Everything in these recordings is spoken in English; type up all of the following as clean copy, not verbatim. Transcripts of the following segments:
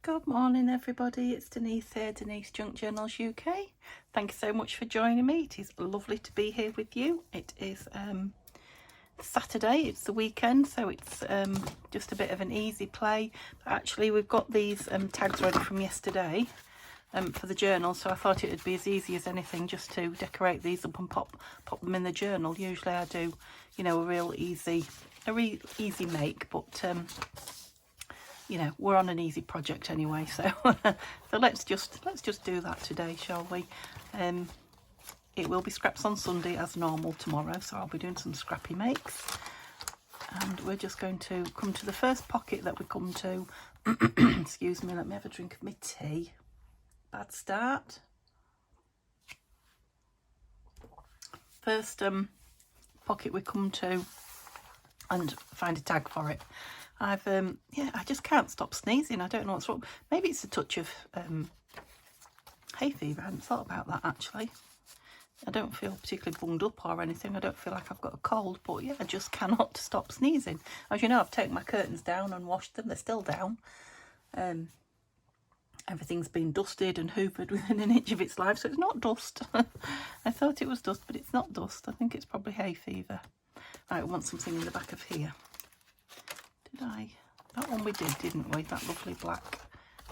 Good morning everybody, it's Denise here, Denise Junk Journals UK. Thank you so much for joining me. It is lovely to be here with you. It is Saturday, it's the weekend, so it's just a bit of an easy play. But actually we've got these tags ready from yesterday for the journal, so I thought it would be as easy as anything just to decorate these up and pop them in the journal. Usually I do, you know, a real easy make, but you know, we're on an easy project anyway, so so let's just do that today, shall we? It will be scraps on Sunday as normal tomorrow, so I'll be doing some scrappy makes, and we're just going to come to the first pocket that we come to. Excuse me, let me have a drink of my tea. Bad start. First pocket we come to and find a tag for it. I've yeah, I just can't stop sneezing. I don't know what's wrong. Maybe it's a touch of hay fever. I hadn't thought about that actually. I don't feel particularly bunged up or anything. I don't feel like I've got a cold, but yeah, I just cannot stop sneezing. As you know, I've taken my curtains down and washed them. They're still down. Everything's been dusted and hoovered within an inch of its life, so it's not dust. I thought it was dust, but it's not dust. I think it's probably hay fever. Right, we want something in the back of here. That one we did, didn't we? That lovely black.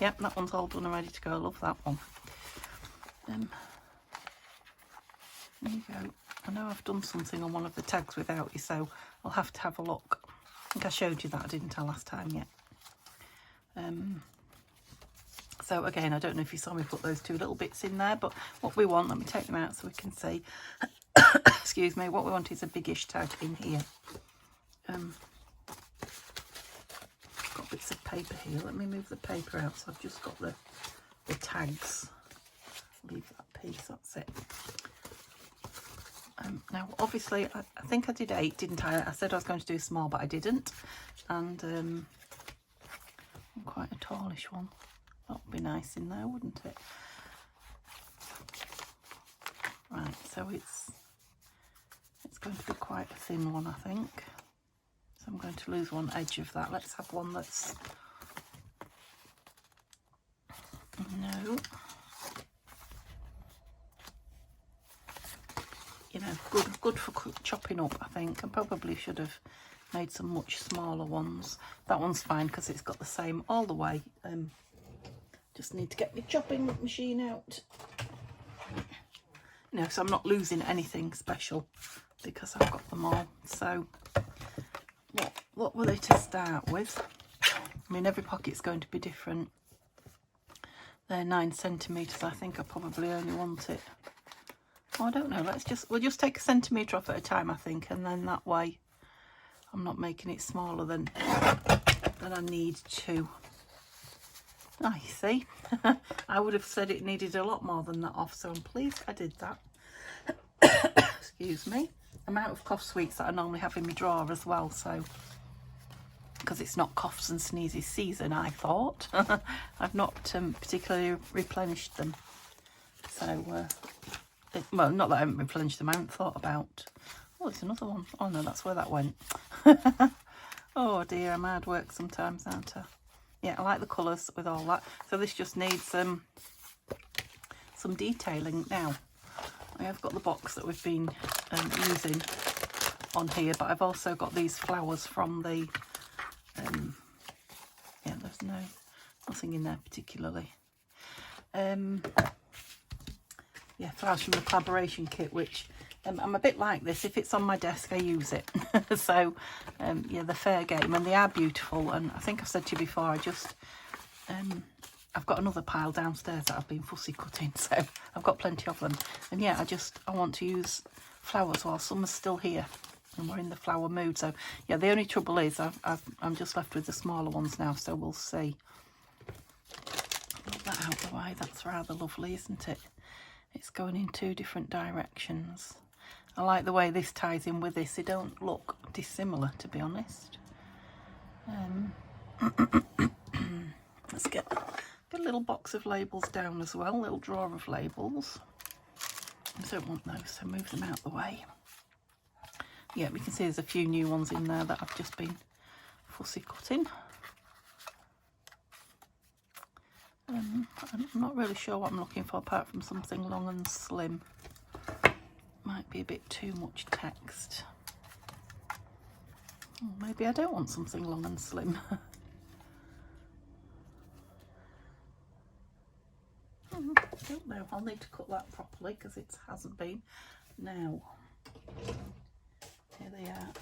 Yep, that one's all done and ready to go. I love that one. There you go. I know I've done something on one of the tags without you, so I'll have to have a look. I think I showed you that, didn't I, last time yet? So again, I don't know if you saw me put those two little bits in there, but what we want, let me take them out so we can see. Excuse me, what we want is a biggish tag in here. Got bits of paper here. Let me move the paper out, so I've just got the tags. Leave that piece, that's it. Now obviously I think I did 8, didn't I? I said I was going to do small, but I didn't, and quite a tallish one. That would be nice in there, wouldn't it? Right, so it's going to be quite a thin one, I think. So I'm going to lose one edge of that. Let's have one that's no, you know, good for chopping up. I think I probably should have made some much smaller ones. That one's fine because it's got the same all the way. Just need to get my chopping machine out. You know, so I'm not losing anything special because I've got them all. So what were they to start with? I mean, every pocket's going to be different. They're 9 centimetres. I think I probably only want it. Oh, I don't know. We'll just take a centimetre off at a time, I think, and then that way I'm not making it smaller than I need to. I see. I would have said it needed a lot more than that off, so I'm pleased I did that. Excuse me. I'm out of cough sweets that I normally have in my drawer as well, so because it's not coughs and sneezes season, I thought. I've not particularly replenished them, so well, not that I haven't replenished them, I haven't thought about. Oh, there's another one. Oh no, that's where that went. Oh dear, I'm hard work sometimes, aren't I? Yeah, I like the colours with all that. So this just needs some detailing. Now, I have got the box that we've been using on here, but I've also got these flowers from the, yeah, there's nothing in there particularly. Yeah, flowers from the collaboration kit, which I'm a bit like this. If it's on my desk, I use it. So, yeah, they're fair game and they are beautiful. And I think I've said to you before, I've got another pile downstairs that I've been fussy cutting. So I've got plenty of them. And yeah, I want to use flowers while summer's still here and we're in the flower mood. So yeah, the only trouble is I'm just left with the smaller ones now. So we'll see. Put that out the way. That's rather lovely, isn't it? It's going in 2 different directions. I like the way this ties in with this. They don't look dissimilar, to be honest. Let's get a little box of labels down as well, a little drawer of labels. I don't want those, so move them out the way. Yeah, we can see there's a few new ones in there that I've just been fussy cutting. I'm not really sure what I'm looking for apart from something long and slim. Might be a bit too much text. Oh, maybe I don't want something long and slim. I don't know. I'll need to cut that properly because it hasn't been. Now, here they are.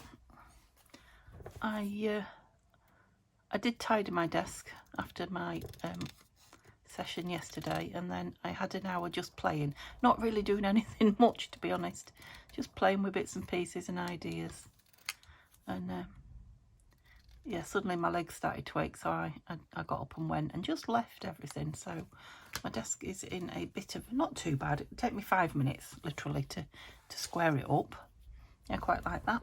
I did tidy my desk after my session yesterday, and then I had an hour just playing, not really doing anything much, to be honest, just playing with bits and pieces and ideas. And yeah, suddenly my legs started to ache, so I got up and went and just left everything. So my desk is in a bit of, not too bad, it would take me 5 minutes literally to square it up. I quite like that.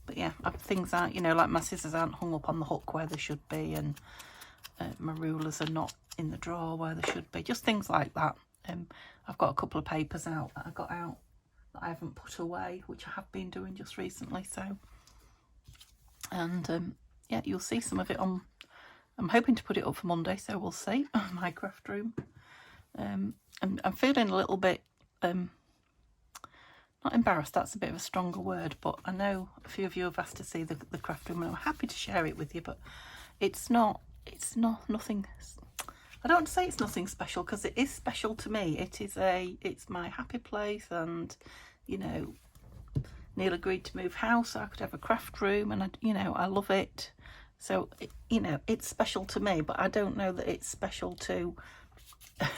But yeah, things aren't, you know, like my scissors aren't hung up on the hook where they should be, and my rulers are not in the drawer where they should be, just things like that. I've got a couple of papers out that I got out that I haven't put away, which I have been doing just recently. So, and yeah, you'll see some of it on, I'm hoping to put it up for Monday, so we'll see. My craft room. I'm feeling a little bit not embarrassed, that's a bit of a stronger word, but I know a few of you have asked to see the craft room, and I'm happy to share it with you, but it's nothing, I don't want to say it's nothing special, because it is special to me. It's my happy place, and, you know, Neil agreed to move house so I could have a craft room, and I love it. So, you know, it's special to me, but I don't know that it's special to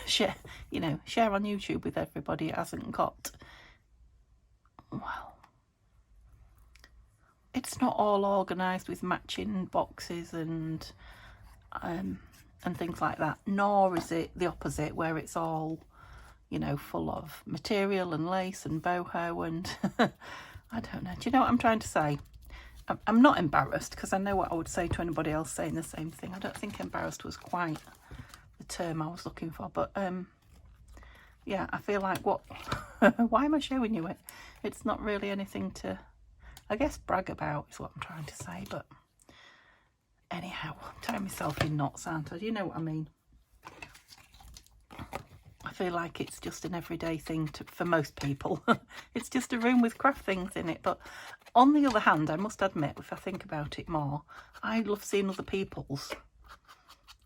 share on YouTube with everybody. It hasn't got, well, it's not all organised with matching boxes and things like that, nor is it the opposite where it's all, you know, full of material and lace and boho and I don't know. Do you know what I'm trying to say? I'm not embarrassed, because I know what I would say to anybody else saying the same thing. I don't think embarrassed was quite the term I was looking for, but yeah, I feel like why am I showing you it? It's not really anything to, I guess, brag about is what I'm trying to say. But anyhow, I'm tying myself in knots, aren't I? Do you know what I mean? I feel like it's just an everyday thing for most people. It's just a room with craft things in it. But on the other hand, I must admit, if I think about it more, I love seeing other people's,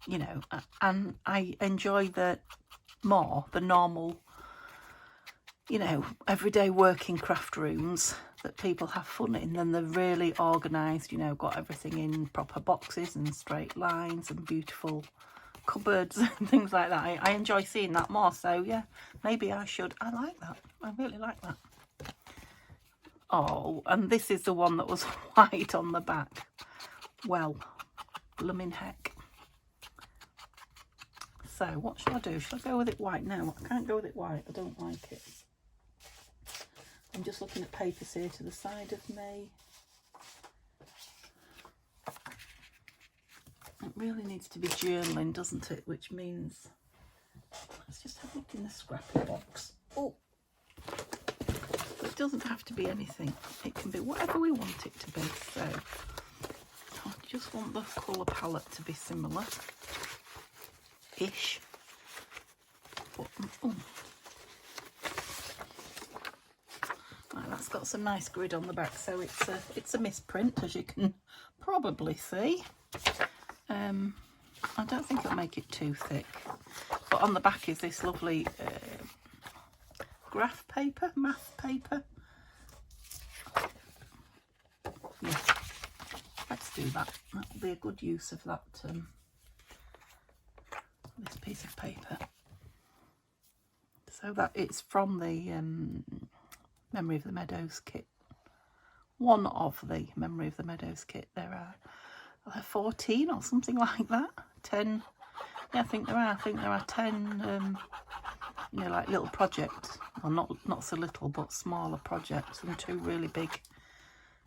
you know, and I enjoy the normal, you know, everyday working craft rooms that people have fun in, and they're really organised, you know, got everything in proper boxes and straight lines and beautiful cupboards and things like that. I enjoy seeing that more, so yeah, maybe I should. I like that. I really like that. Oh, and this is the one that was white on the back. Well, blooming heck. So what shall I do? Shall I go with it white? No, I can't go with it white. I don't like it. I'm just looking at papers here to the side of me. It really needs to be journaling, doesn't it? Which means, let's just have a look in the scrappy box. Oh, it doesn't have to be anything. It can be whatever we want it to be. So I just want the colour palette to be similar-ish. But, oh. Right, that's got some nice grid on the back, so it's a misprint, as you can probably see. I don't think it'll make it too thick, but on the back is this lovely graph paper, math paper. Yeah, let's do that. That'll be a good use of that, this piece of paper. So that it's from the Memory of the Meadows kit. One of the Memory of the Meadows kit. There are 14 or something like that. 10. Yeah, I think there are 10 you know, like little projects, or not so little but smaller projects, and 2 really big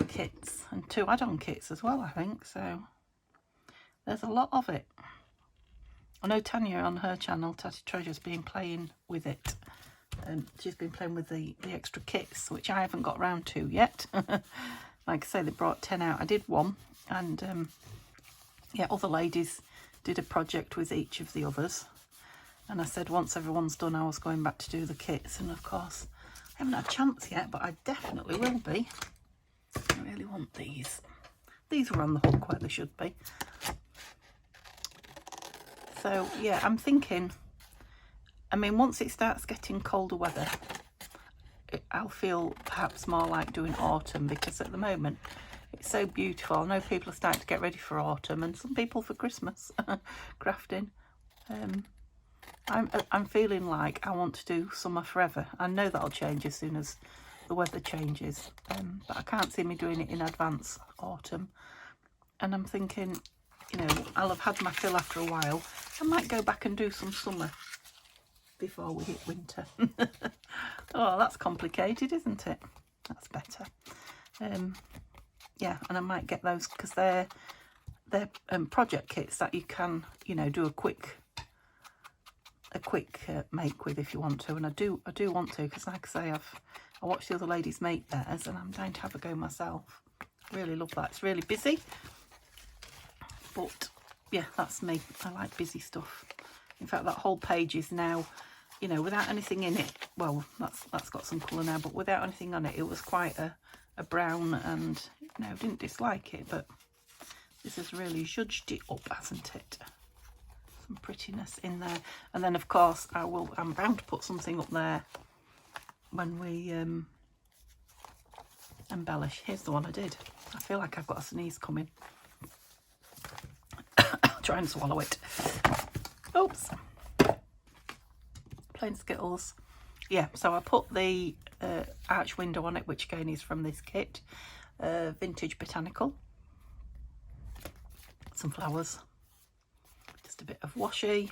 kits and 2 add-on kits as well, I think. So there's a lot of it. I know Tanya on her channel, Tatty Treasure's been playing with it. She's been playing with the extra kits, which I haven't got round to yet. Like I say, they brought 10 out. I did one, and yeah, other ladies did a project with each of the others, and I said once everyone's done I was going back to do the kits, and of course I haven't had a chance yet, but I definitely will be. I really want these. These were on the hook where they should be. So yeah, I'm thinking, I mean, once it starts getting colder weather, I'll feel perhaps more like doing autumn, because at the moment it's so beautiful. I know people are starting to get ready for autumn, and some people for Christmas crafting. I'm feeling like I want to do summer forever. I know that'll change as soon as the weather changes, but I can't see me doing it in advance autumn. And I'm thinking, you know, I'll have had my fill after a while. I might go back and do some summer before we hit winter. Oh, that's complicated, isn't it? That's better. Yeah, and I might get those, because they're project kits that you can, you know, do a quick make with if you want to. And I do want to, because like I say, I watched the other ladies make theirs, and I'm dying to have a go myself. Really love that. It's really busy, but yeah, that's me. I like busy stuff. In fact, that whole page is now, you know, without anything in it. Well, that's got some colour now, but without anything on it, it was quite a brown, and you know, didn't dislike it, but this has really zhudged it up, hasn't it? Some prettiness in there. And then of course I'm bound to put something up there when we embellish. Here's the one I did. I feel like I've got a sneeze coming. Try and swallow it. Oops. Plain Skittles. Yeah, so I put the arch window on it, which again is from this kit. Vintage Botanical. Some flowers. Just a bit of washi.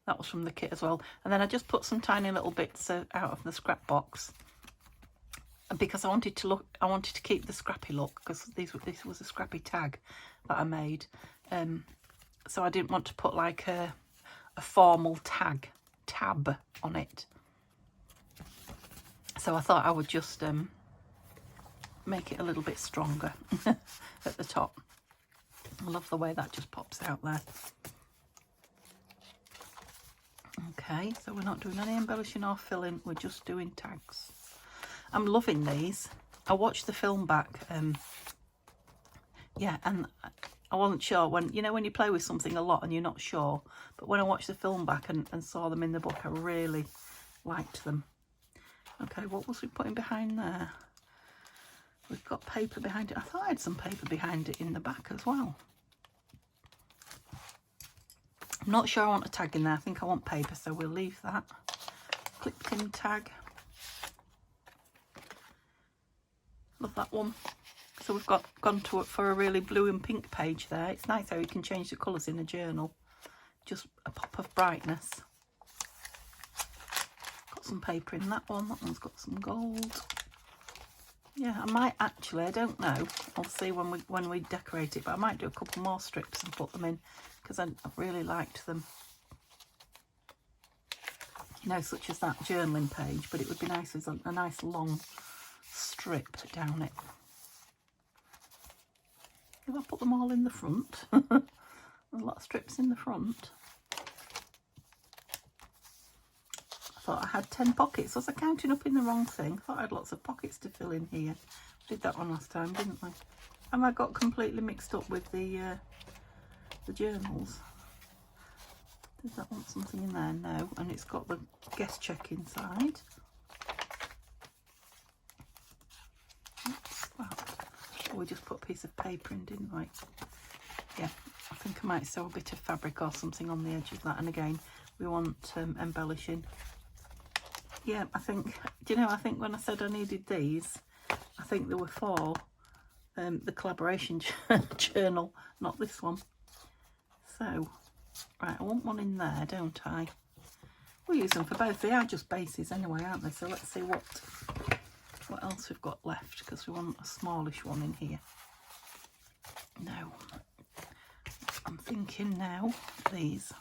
That was from the kit as well. And then I just put some tiny little bits out of the scrap box, because I wanted to keep the scrappy look, because this was a scrappy tag that I made. So I didn't want to put like a formal tab on it. So I thought I would just make it a little bit stronger at the top. I love the way that just pops out there. Okay, so we're not doing any embellishing or filling, we're just doing tags. I'm loving these. I watched the film back, yeah, and I wasn't sure when, you know, when you play with something a lot and you're not sure, but when I watched the film back and saw them in the book, I really liked them. Okay, what was we putting behind there? We've got paper behind it. I thought I had some paper behind it in the back as well. I'm not sure I want a tag in there. I think I want paper, so we'll leave that. Clipped in tag. Love that one. So we've gone to it for a really blue and pink page there. It's nice how you can change the colours in a journal. Just a pop of brightness. Got some paper in that one. That one's got some gold. Yeah, I might actually, I don't know. I'll see when we decorate it, but I might do a couple more strips and put them in, because I've really liked them. You know, such as that journaling page, but it would be nice as a nice long strip down it. If I put them all in the front, there's a lot of strips in the front. I thought I had 10 pockets. Was I counting up in the wrong thing? I thought I had lots of pockets to fill in here. Did that one last time, didn't I? Have I got completely mixed up with the journals? Does that want something in there? No. And it's got the guest check inside. What's that? Oh, we just put a piece of paper in, didn't we? Yeah, I think I might sew a bit of fabric or something on the edge of that. And again, we want embellishing. Yeah, I think, do you know, I think when I said I needed these, I think there were for the collaboration journal, not this one. So, right, I want one in there, don't I? We'll use them for both. They are just bases anyway, aren't they? So let's see what else we've got left, because we want a smallish one in here. No, I'm thinking now these.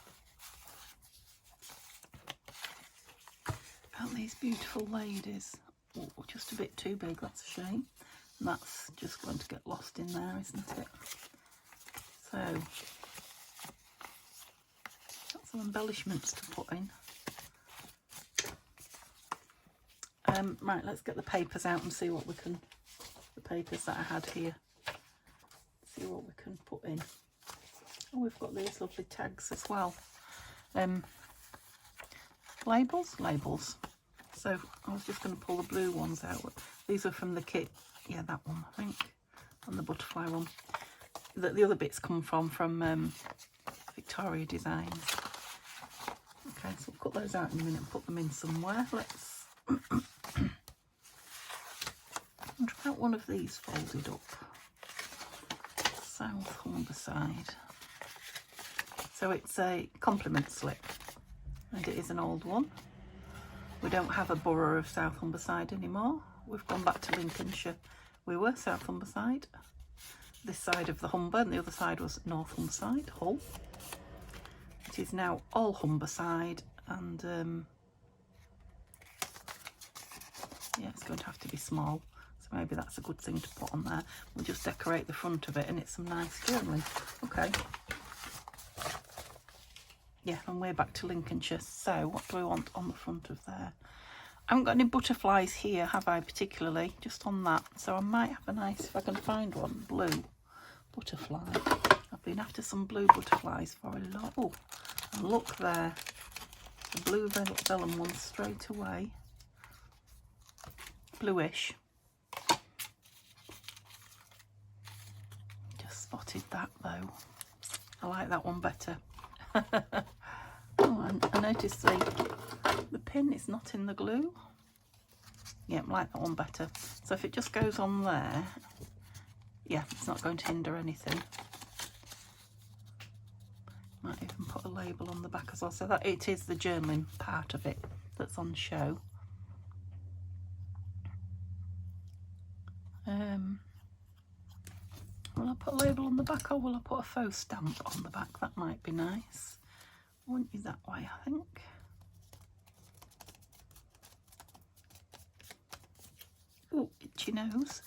About these beautiful ladies. Oh, just a bit too big, that's a shame. And that's just going to get lost in there, isn't it? So some embellishments to put in. Right, let's get the papers out and see what we can, the papers that I had here, see what we can put in. Oh, we've got these lovely tags as well. Labels. So I was just going to pull the blue ones out. These are from the kit. Yeah, that one, I think. And the butterfly one. The other bits come from Victoria Designs. Okay, so we'll cut those out in a minute and put them in somewhere. Let's... What about one of these folded up? South Humberside. So it's a compliment slip, and it is an old one. We don't have a borough of South Humberside anymore. We've gone back to Lincolnshire. We were South Humberside, this side of the Humber, and the other side was North Humberside, Hull. It is now all Humberside, and yeah, it's going to have to be small, so maybe that's a good thing to put on there. We'll just decorate the front of it, and it's some nice journaling. Okay. Yeah, and we're back to Lincolnshire. So what do we want on the front of there? I haven't got any butterflies here, have I, particularly? Just on that. So I might have a nice, if I can find one, blue butterfly. I've been after some blue butterflies for a lot. Oh, and look there. The blue vellum one straight away. Bluish. Just spotted that though. I like that one better. Oh, I noticed the pin is not in the glue. Yeah, I like that one better. So if it just goes on there, yeah, it's not going to hinder anything. Might even put a label on the back as well, so that it is the journaling part of it that's on show. Will I put a label on the back, or will I put a faux stamp on the back? That might be nice. I want you that way, I think. Oh, itchy nose.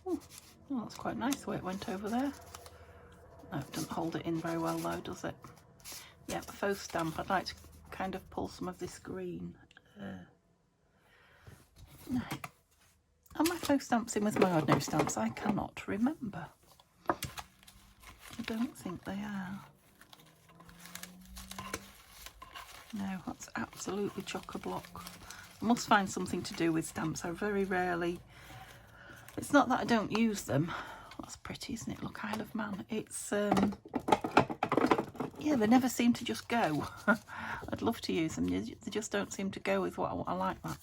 Oh, that's quite nice the way it went over there. No, it doesn't hold it in very well though, does it? Yeah, a faux stamp. I'd like to kind of pull some of this green. No. Are my faux stamps in with my ordinary stamps? I cannot remember. I don't think they are. No, that's absolutely chock-a-block. I must find something to do with stamps. I very rarely... It's not that I don't use them. That's pretty, isn't it? Look, Isle of Man. It's... yeah, they never seem to just go. I'd love to use them. They just don't seem to go with what I like that.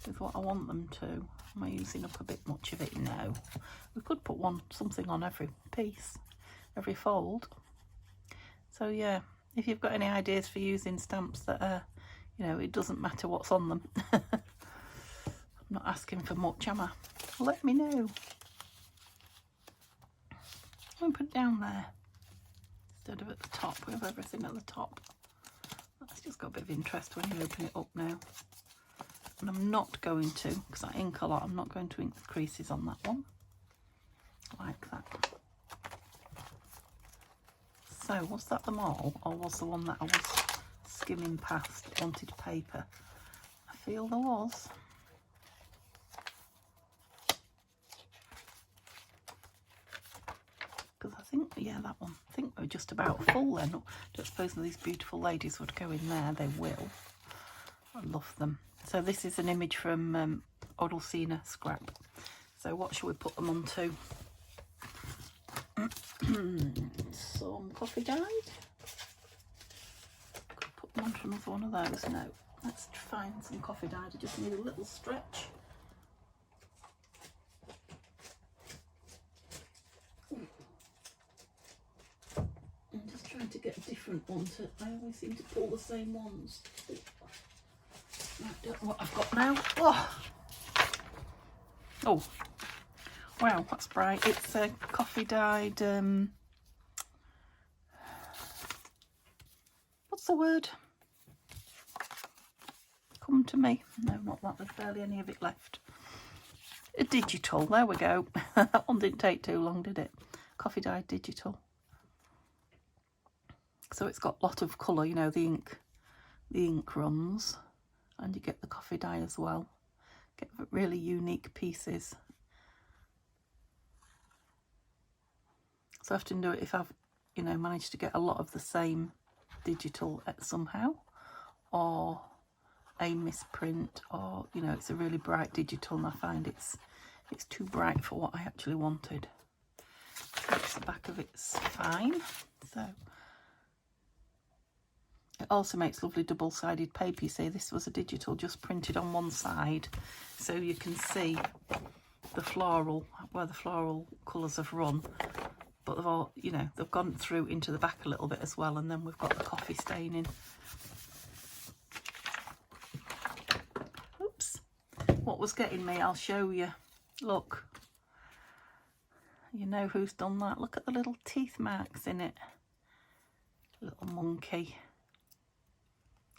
With what I want them to. Am I using up a bit much of it? No. We could put something on every piece, every fold. So yeah, if you've got any ideas for using stamps that are, you know, it doesn't matter what's on them. I'm not asking for much, am I? Let me know. Let me put it down there instead of at the top. We have everything at the top. That's just got a bit of interest when you open it up now. And I'm not going to, because I ink a lot, I'm not going to ink the creases on that one. Like that. So, was that them all, or was the one that I was skimming past wanted paper? I feel there was. Because I think, yeah, that one. I think we're just about full then. I don't suppose these beautiful ladies would go in there. They will. I love them. So this is an image from Odalcina Scrap. So what shall we put them onto? Some coffee dyed. Could put them onto another one of those. No, let's find some coffee dyed. I just need a little stretch. I'm just trying to get a different one. I always seem to pull the same ones. I don't know what I've got now. Oh, wow, that's bright. It's a coffee dyed, what's the word? Come to me. No, not that. There's barely any of it left. A digital. There we go. That one didn't take too long, did it? coffee dyed digital. So it's got a lot of colour, you know, the ink runs, and you get the coffee dye as well. Get really unique pieces. So I often do it if I've, you know, managed to get a lot of the same digital somehow, or a misprint, or, you know, it's a really bright digital and I find it's too bright for what I actually wanted. The back of it's fine. So it also makes lovely double-sided paper. You see, this was a digital just printed on one side, so you can see the floral, where the floral colours have run, but they've all, you know, they've gone through into the back a little bit as well, and then we've got the coffee staining. Oops, what was getting me, I'll show you. Look, you know who's done that. Look at the little teeth marks in it. Little monkey.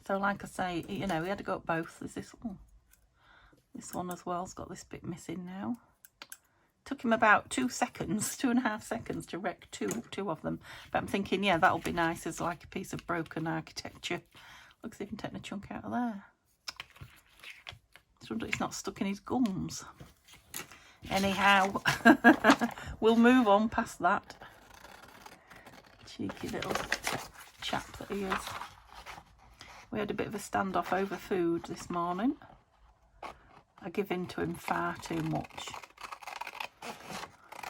So like I say, you know, we had to go at both. There's this one. This one as well has got this bit missing now. Took him about 2 seconds, 2.5 seconds to wreck two of them. But I'm thinking, yeah, that'll be nice as like a piece of broken architecture. Looks even taking a chunk out of there. It's not stuck in his gums. Anyhow, we'll move on past that. Cheeky little chap that he is. We had a bit of a standoff over food this morning. I give in to him far too much.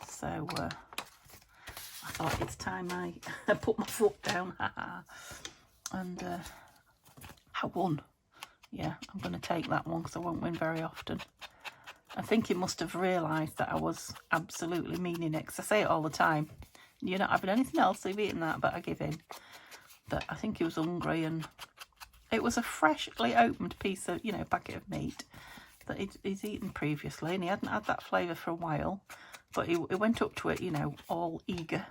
So I thought it's time I put my foot down. And I won. Yeah, I'm going to take that one because I won't win very often. I think he must have realised that I was absolutely meaning it, because I say it all the time. You're not having anything else, so you've eaten that, but I give in. But I think he was hungry, and it was a freshly opened piece of, you know, packet of meat that he's eaten previously, and he hadn't had that flavour for a while. But he went up to it, you know, all eager,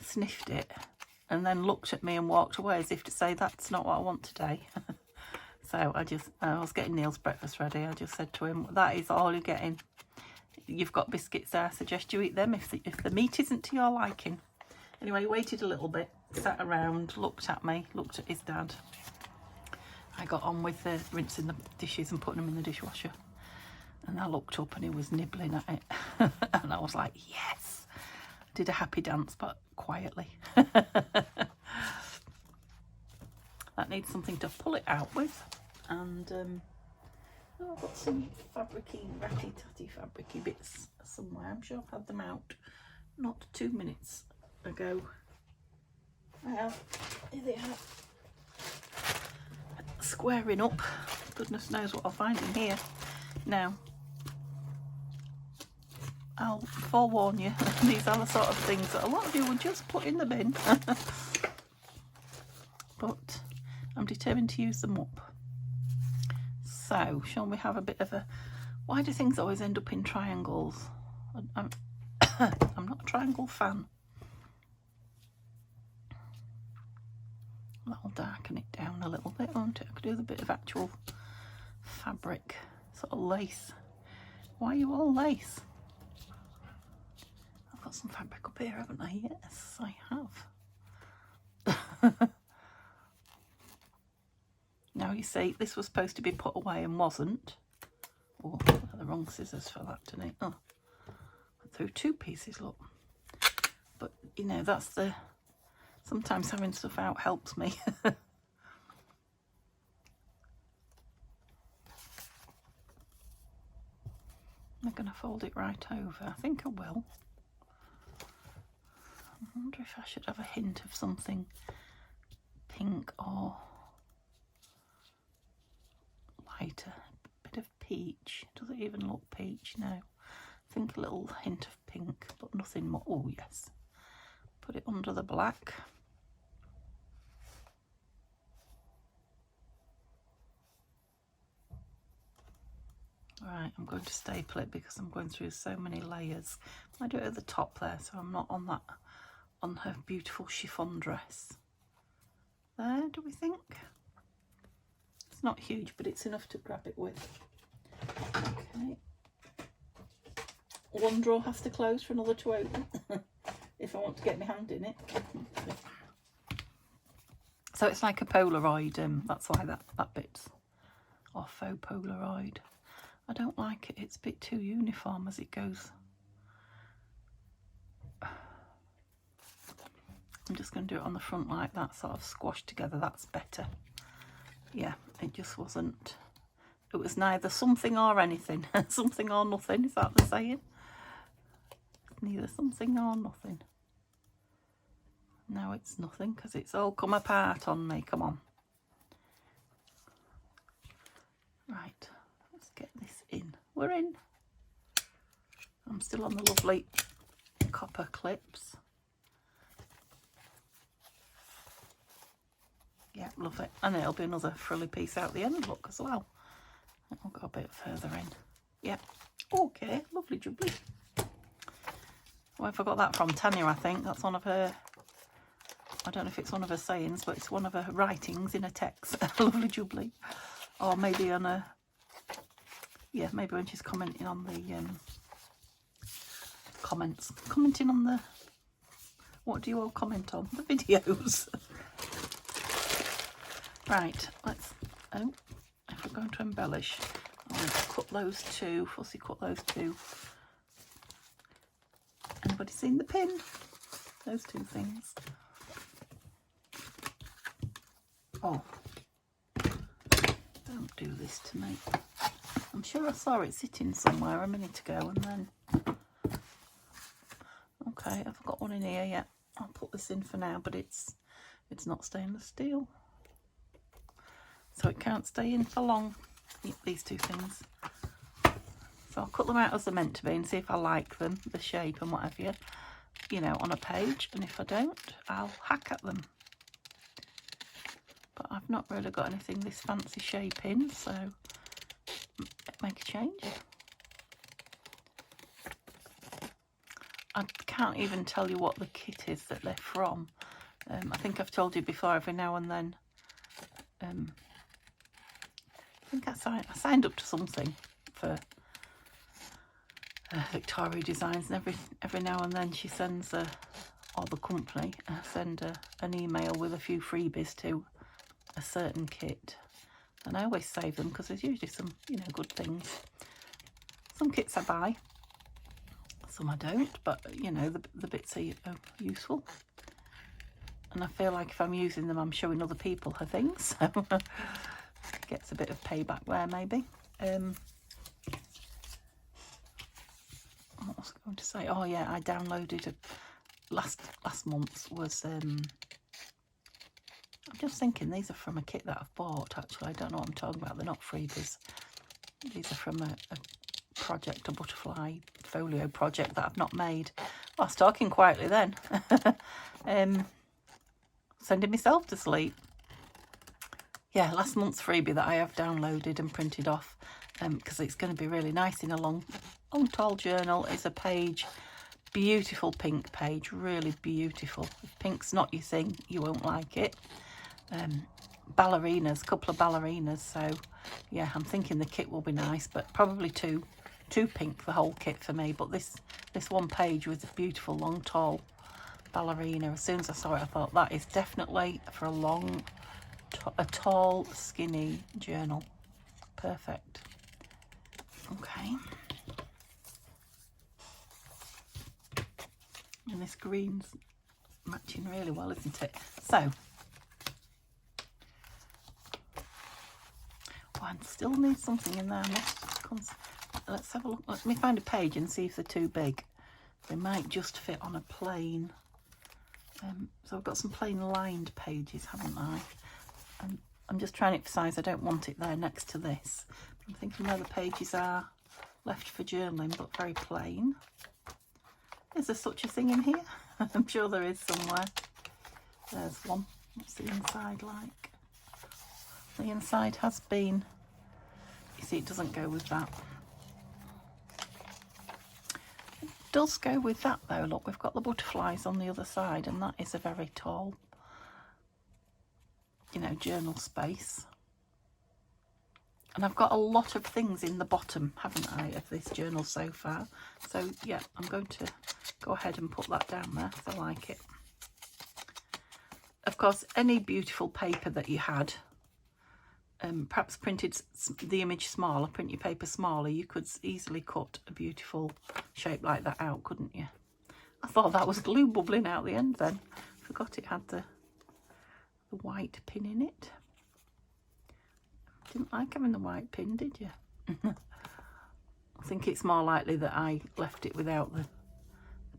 sniffed it, and then looked at me and walked away as if to say, that's not what I want today. So I was getting Neil's breakfast ready. I just said to him, that is all you're getting. You've got biscuits there. I suggest you eat them if the meat isn't to your liking. Anyway, he waited a little bit, sat around, looked at me, looked at his dad. I got on with rinsing the dishes and putting them in the dishwasher. And I looked up and he was nibbling at it. And I was like, yes. Did a happy dance, but quietly. That needs something to pull it out with. And I've got some fabricy, ratty-tatty fabricy bits somewhere. I'm sure I've had them out not 2 minutes ago. I have. Here they are. Squaring up. Goodness knows what I'll find in here. Now, I'll forewarn you, these are the sort of things that a lot of you would just put in the bin. But I'm determined to use them up. So, shall we have a bit of a... Why do things always end up in triangles? I'm not a triangle fan. That'll darken it down a little bit, won't it? I could do with a bit of actual fabric, sort of lace. Why are you all lace? I've got some fabric up here, haven't I? Yes, I have. Now you see, this was supposed to be put away and wasn't. Oh, the wrong scissors for that, didn't it? Oh, I threw 2 pieces, look. But, you know, that's the... Sometimes having stuff out helps me. I'm going to fold it right over. I think I will. I wonder if I should have a hint of something pink or lighter. A bit of peach. Does it even look peach? No. I think a little hint of pink, but nothing more. Oh, yes. Put it under the black. Right, I'm going to staple it because I'm going through so many layers. I do it at the top there, so I'm not on that, on her beautiful chiffon dress. There, do we think? It's not huge, but it's enough to grab it with. Okay. one drawer has to close for another to open if I want to get my hand in it. So it's like a Polaroid, that's why that bit's off. Faux Polaroid. I don't like it, it's a bit too uniform as it goes. I'm just going to do it on the front like that, sort of squashed together. That's better. Yeah, it just wasn't. It was neither something or anything. Something or nothing, is that the saying? Neither something or nothing. No, it's nothing because it's all come apart on me. Come on. Right, let's get this in. We're in. I'm still on the lovely copper clips. Yeah, love it. And it'll be another frilly piece out the end, look, as well. I'll go a bit further in. Yeah. Okay, lovely jubbly. Where have I got that from? Tanya, I think. That's one of her, I don't know if it's one of her sayings, but it's one of her writings in a text. Lovely jubbly. Or maybe on a, yeah, maybe when she's commenting on the comments. Commenting on the, what do you all comment on? The videos. Right, let's, oh, if we're going to embellish, I'll cut those two, fussy cut those two. Anybody seen the pin? Those two things. Oh, don't do this to me. I'm sure I saw it sitting somewhere a minute ago and then, okay, I've got one in here yet. I'll put this in for now, but it's not stainless steel. So it can't stay in for long, these two things. So I'll cut them out as they're meant to be and see if I like them, the shape and whatever, you know, on a page. And if I don't, I'll hack at them. But I've not really got anything this fancy shape in, so make a change. I can't even tell you what the kit is that they're from. I think I've told you before, every now and then. I think I signed up to something for Victoria Designs, and every now and then she sends or the company send an email with a few freebies to a certain kit, and I always save them because there's usually some, you know, good things. Some kits I buy, some I don't, but you know, the bits are useful, and I feel like if I'm using them I'm showing other people her things, so gets a bit of payback there maybe. What was I going to say? Oh yeah, I downloaded last month was I'm just thinking these are from a kit that I've bought actually. I don't know what I'm talking about, they're not freebies. These are from a project, a butterfly folio project that I've not made. Oh, I was talking quietly then. Sending myself to sleep. Yeah, last month's freebie that I have downloaded and printed off, because it's going to be really nice in a long tall journal. It's a page, beautiful pink page, really beautiful. If pink's not your thing, you won't like it. Ballerinas, couple of ballerinas, so yeah, I'm thinking the kit will be nice, but probably too pink the whole kit for me. But this one page was a beautiful long tall ballerina. As soon as I saw it, I thought that is definitely for a tall skinny journal. Perfect. Okay, and this green's matching really well, isn't it? So I still need something in there. Let's have a look. Let me find a page and see if they're too big. They might just fit on a plain. So I've got some plain lined pages, haven't I? And I'm just trying it for size. I don't want it there next to this. I'm thinking where the pages are left for journaling, but very plain. Is there such a thing in here? I'm sure there is somewhere. There's one. What's the inside like? The inside has been, you see, it doesn't go with that. It does go with that though. Look, we've got the butterflies on the other side, and that is a very tall, you know, journal space. And I've got a lot of things in the bottom, haven't I, of this journal so far. So yeah, I'm going to go ahead and put that down there because I like it. Of course, any beautiful paper that you had, perhaps printed the image smaller, print your paper smaller, you could easily cut a beautiful shape like that out, couldn't you? I thought that was glue bubbling out the end then. Forgot it had the white pin in it. Didn't like having the white pin, did you? I think it's more likely that I left it without the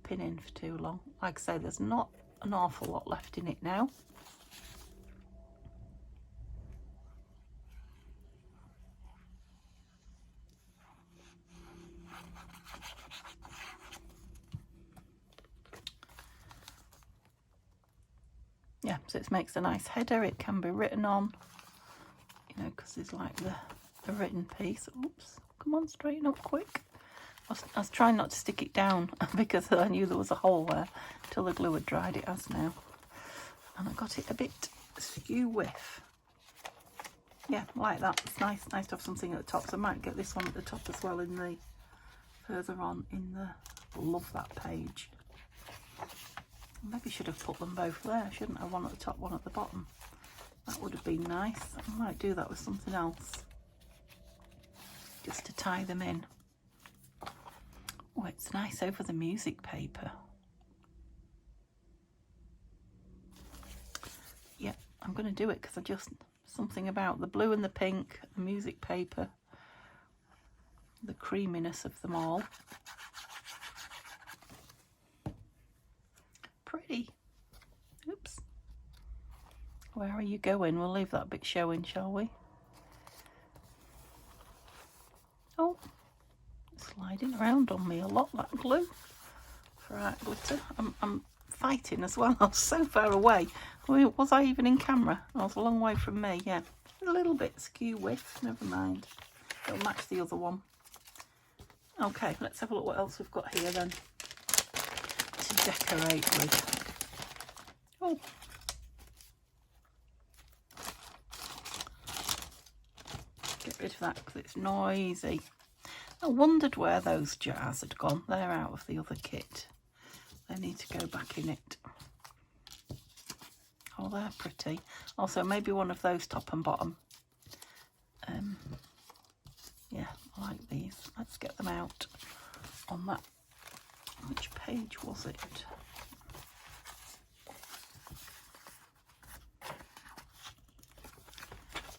pin in for too long. Like I say, there's not an awful lot left in it now. Yeah, so it makes a nice header. It can be written on, you know, because there's like the written piece. Oops, come on, straighten up quick. I was trying not to stick it down because I knew there was a hole there till the glue had dried. It has now. And I got it a bit skew with. Yeah, like that. It's nice to have something at the top. So I might get this one at the top as well in the, further on in the, love that page. Maybe should have put them both there, shouldn't I? One at the top, one at the bottom. That would have been nice. I might do that with something else. Just to tie them in. Oh, it's nice over the music paper. Yeah, I'm going to do it because I just, something about the blue and the pink, the music paper, the creaminess of them all. Pretty. Oops. Where are you going? We'll leave that bit showing, shall we? Oh, sliding around on me a lot, that glue for art glitter. I'm fighting as well. I was so far away. Was I even in camera? I was a long way from me. Yeah, a little bit skew with. Never mind. It'll match the other one. Okay, let's have a look what else we've got here then to decorate with. Oh. Get rid of that because it's noisy. I wondered where those jars had gone. They're out of the other kit. They need to go back in it. Oh, they're pretty. Also, maybe one of those top and bottom. Yeah, I like these. Let's get them out on that. Which page was it?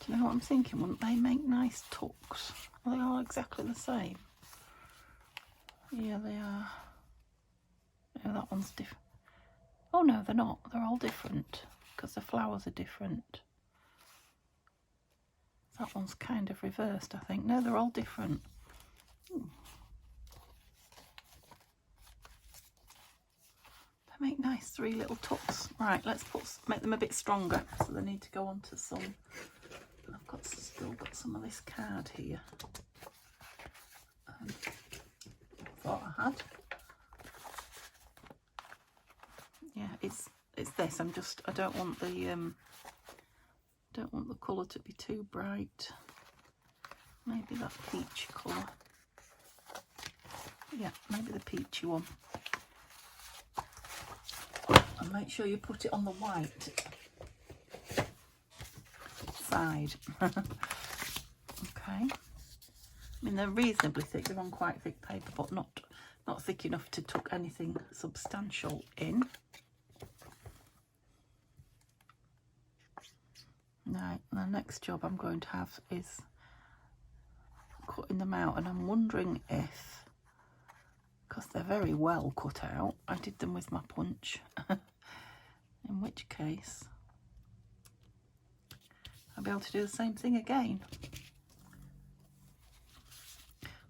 Do you know what I'm thinking? Wouldn't they make nice tucks? Are they all exactly the same? Yeah, they are. No, that one's different. Oh no, they're not. They're all different because the flowers are different. That one's kind of reversed, I think. No, they're all different. Ooh. They make nice 3 little tucks. Right, let's make them a bit stronger. So they need to go onto some. I've still got some of this card here. Thought I had. Yeah, it's this. I don't want the colour to be too bright. Maybe that peach colour. Yeah, maybe the peachy one. And make sure you put it on the white side. Okay. I mean, they're reasonably thick. They're on quite thick paper, but not thick enough to tuck anything substantial in. Now, the next job I'm going to have is cutting them out, and I'm wondering if, because they're very well cut out, I did them with my punch, in which case I'll be able to do the same thing again.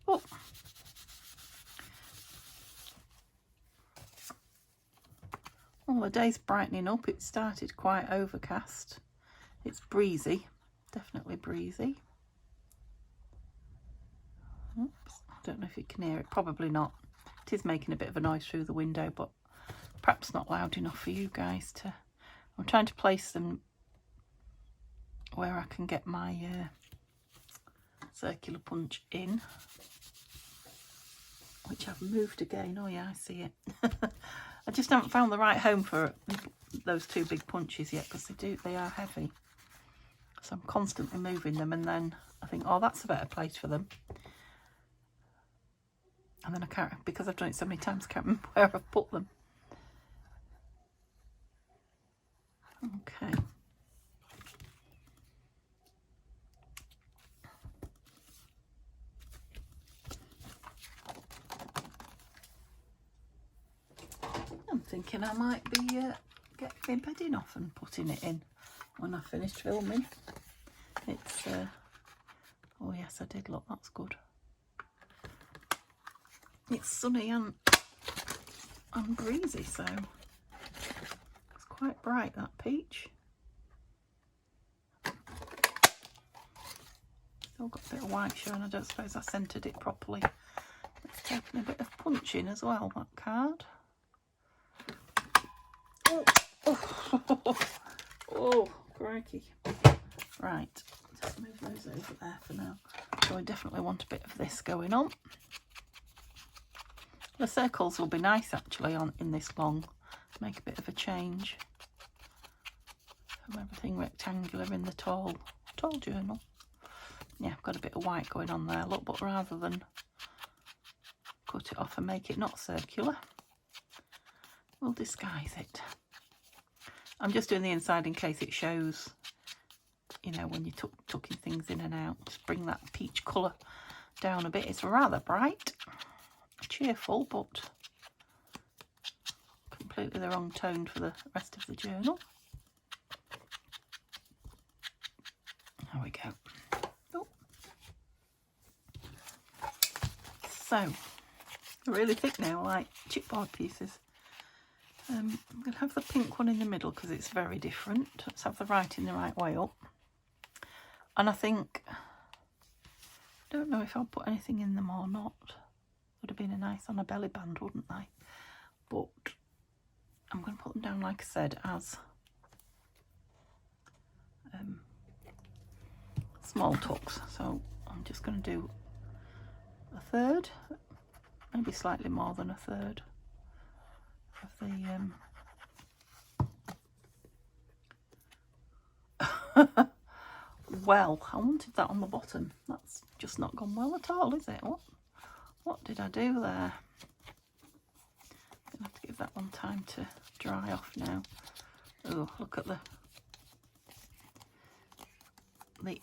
Oh. Well, the day's brightening up. It started quite overcast. It's breezy, definitely breezy. Oops, I don't know if you can hear it, probably not. It is making a bit of a noise through the window, but perhaps not loud enough for you guys to... I'm trying to place them where I can get my circular punch in, which I've moved again. Oh yeah, I see it. I just haven't found the right home for those two big punches yet, because they are heavy. So I'm constantly moving them, and then I think, oh, that's a better place for them. And then I can't, because I've done it so many times, I can't remember where I've put them. Okay. I'm thinking I might be getting my bedding off and putting it in when I finished filming. It's, oh yes, I did, look, that's good. It's sunny and breezy, so it's quite bright, that peach. Still got a bit of white showing. I don't suppose I centred it properly. It's taken a bit of punching as well, that card. Oh, oh, oh, crikey. Right, just move those over there for now. So I definitely want a bit of this going on. The circles will be nice actually in this long. Make a bit of a change from everything rectangular in the tall journal. Yeah, I've got a bit of white going on there, look, but rather than cut it off and make it not circular, we'll disguise it. I'm just doing the inside in case it shows, you know, when you're tucking things in and out. Just bring that peach colour down a bit. It's rather bright, cheerful, but completely the wrong tone for the rest of the journal. There we go. Oh. So, they're really thick now, like chipboard pieces. I'm going to have the pink one in the middle because it's very different. Let's have the writing the right way up. And I think, I don't know if I'll put anything in them or not. Would have been a nice on a belly band, wouldn't they? But I'm going to put them down, like I said, as small tucks. So I'm just going to do a third, maybe slightly more than a third of the well, I wanted that on the bottom. That's just not gone well at all, is it? What did I do there? I'm gonna have to give that one time to dry off now. Oh, look at the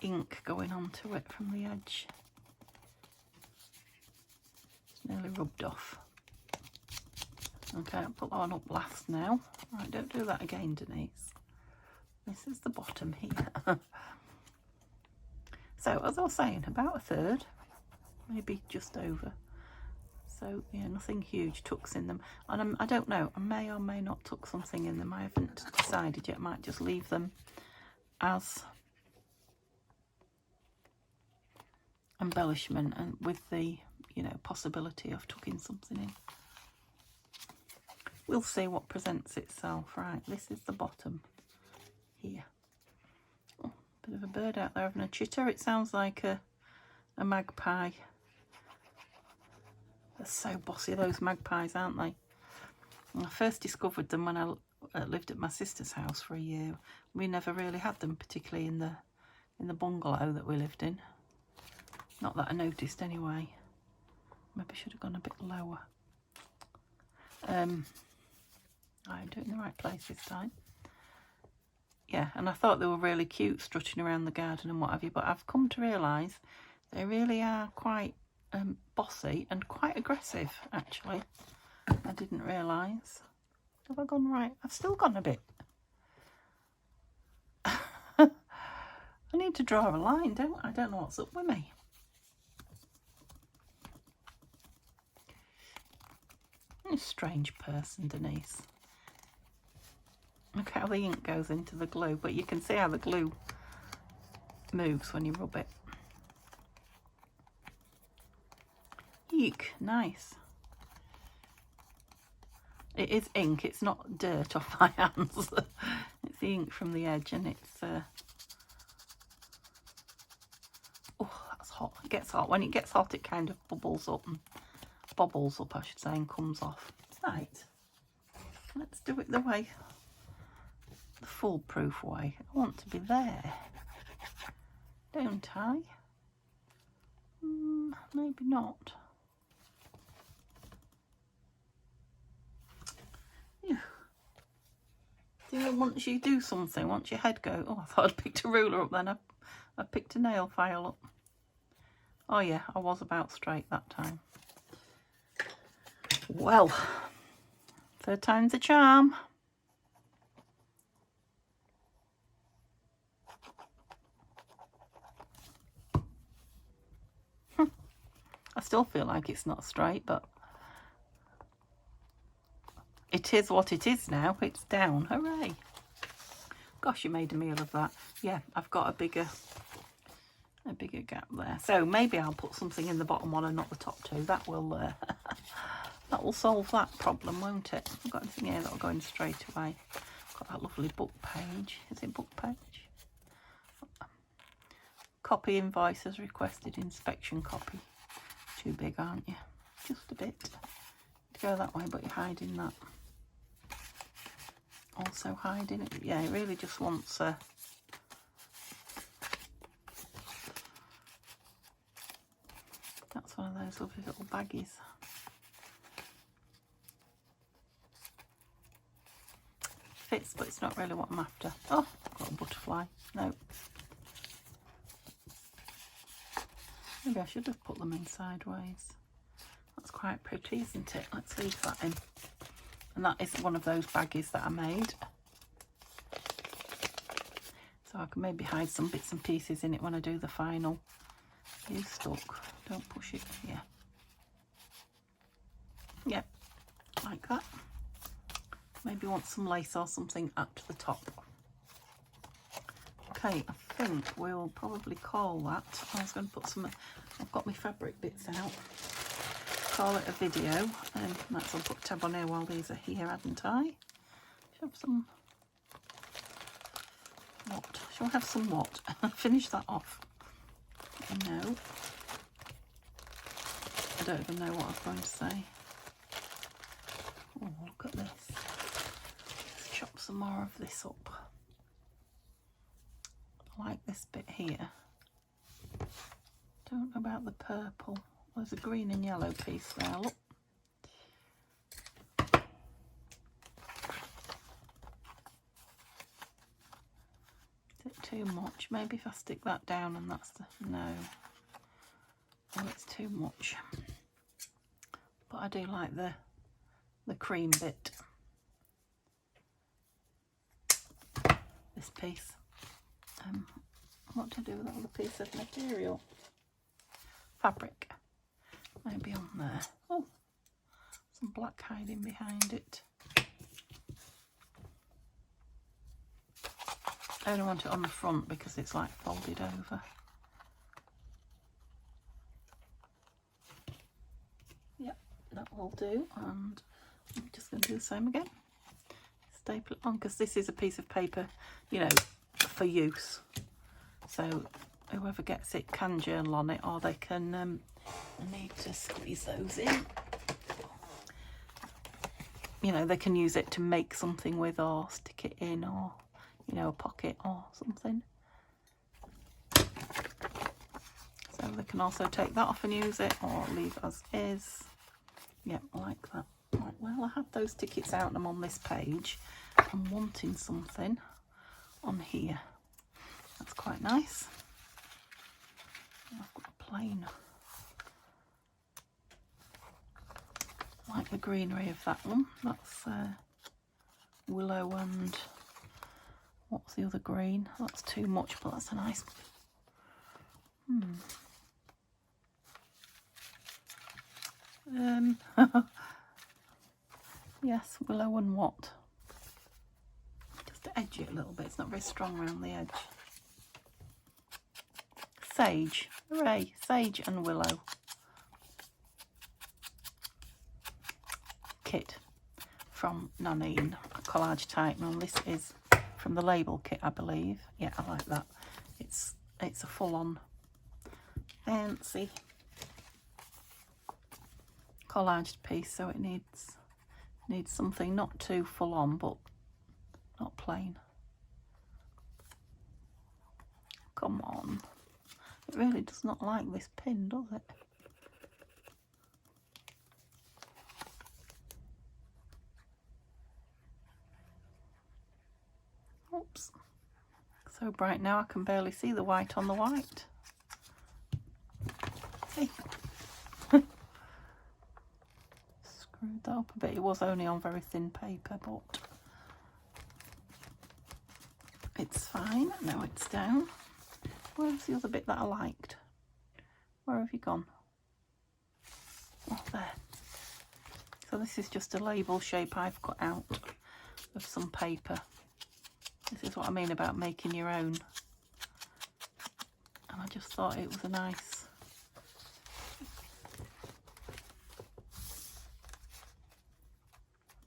ink going onto it from the edge. It's nearly rubbed off. Okay, I'll put that one up last now. Right, don't do that again, Denise. This is the bottom here. So, as I was saying, about a third, maybe just over. So, yeah, nothing huge, tucks in them. And I don't know, I may or may not tuck something in them. I haven't decided yet. I might just leave them as embellishment and with the, you know, possibility of tucking something in. We'll see what presents itself. Right, this is the bottom here. Oh, bit of a bird out there having a chitter. It sounds like a magpie. They're so bossy, those magpies, aren't they? I first discovered them when I lived at my sister's house for a year. We never really had them, particularly in the bungalow that we lived in. Not that I noticed anyway. Maybe I should have gone a bit lower. I'm doing the right place this time. Yeah, and I thought they were really cute strutting around the garden and what have you, but I've come to realise they really are quite bossy and quite aggressive, actually. I didn't realise. Have I gone right? I've still gone a bit. I need to draw a line, don't I? I don't know what's up with me. You're a strange person, Denise. Look how the ink goes into the glue, but you can see how the glue moves when you rub it. Eek, nice. It is ink, it's not dirt off my hands. It's the ink from the edge, and it's oh, that's hot. gets hot. When it gets hot, it kind of bubbles up I should say, and comes off. Right, let's do it the foolproof way. I want to be there, don't I? Maybe not. Yeah. You know, once you do something, once your head go, oh, I thought I'd picked a ruler up then. I picked a nail file up. Oh yeah, I was about straight that time. Well, third time's a charm. I still feel like it's not straight, but it is what it is now. It's down. Hooray. Gosh, you made a meal of that. Yeah, I've got a bigger gap there. So maybe I'll put something in the bottom one and not the top two. That will that will solve that problem, won't it? I've got anything here that'll go in straight away. Got that lovely book page. Is it book page? Copy invoices requested, inspection copy. Too big, aren't you? Just a bit. To go that way, but you're hiding that. Also hiding it. Yeah, it really just wants a... That's one of those lovely little baggies. Fits, but it's not really what I'm after. Oh, I've got a butterfly. No. Maybe I should have put them in sideways. That's quite pretty, isn't it? Let's leave that in. And that is one of those baggies that I made. So I can maybe hide some bits and pieces in it when I do the final. You stuck. Don't push it. Yeah. Yep. Like that. Maybe want some lace or something up to the top. Okay, I think we'll probably call that. I was going to put some... I've got my fabric bits out. Call it a video. And might as well put a tab on here while these are here, hadn't I? Should have some... What? Shall I have some what? Finish that off. No. I don't even know what I was going to say. Oh, look at this. Let's chop some more of this up. I like this bit here. Don't know about the purple. There's a green and yellow piece there, look. Is it too much? Maybe if I stick that down and that's the... No. Oh, it's too much. But I do like the cream bit. This piece. What to do with that other piece of material? Fabric. Maybe on there. Oh, some black hiding behind it. I only want it on the front because it's like folded over. Yep, that will do. And I'm just going to do the same again. Staple it on because this is a piece of paper, you know, for use. So whoever gets it can journal on it, or they can I need to squeeze those in. You know, they can use it to make something with, or stick it in, or, you know, a pocket or something. So they can also take that off and use it, or leave as is. Yep, like that. Right, well, I had those tickets out and I'm on this page. I'm wanting something on here. That's quite nice. I've got a plain. I like the greenery of that one. That's willow and what's the other green? That's too much, but that's a nice. Yes, willow and what? Just to edge it a little bit. It's not very strong around the edge. Sage. Hooray! Sage and willow. Kit from Nanine, a collage type. Now this is from the label kit, I believe. Yeah, I like that. It's a full-on fancy collaged piece, so it needs something not too full on but not plain. Come on, it really does not like this pin, does it? Oops, so bright now I can barely see the white on the white. See? Screwed that up a bit. It was only on very thin paper, but it's fine. Now it's down. Where's the other bit that I liked? Where have you gone? Oh, there. So this is just a label shape I've cut out of some paper. This is what I mean about making your own. And I just thought it was a nice...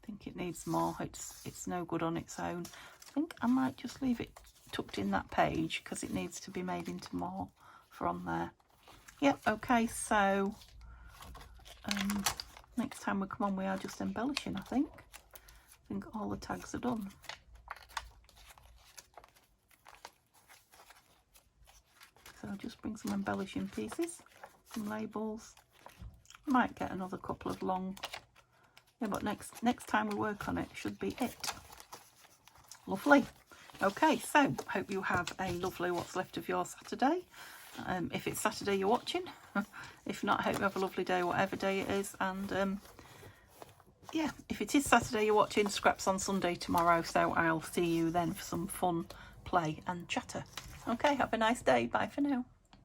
I think it needs more. It's no good on its own. I think I might just leave it tucked in that page because it needs to be made into more from there. Yep, okay, so next time we come on we are just embellishing, I think. I think all the tags are done. So just bring some embellishing pieces, some labels. Might get another couple of long. Yeah, but next time we work on it should be it. Lovely. Okay, so hope you have a lovely what's left of your Saturday. If it's Saturday you're watching. If not, hope you have a lovely day, whatever day it is. And yeah, if it is Saturday you're watching, scraps on Sunday tomorrow. So I'll see you then for some fun play and chatter. Okay, have a nice day. Bye for now.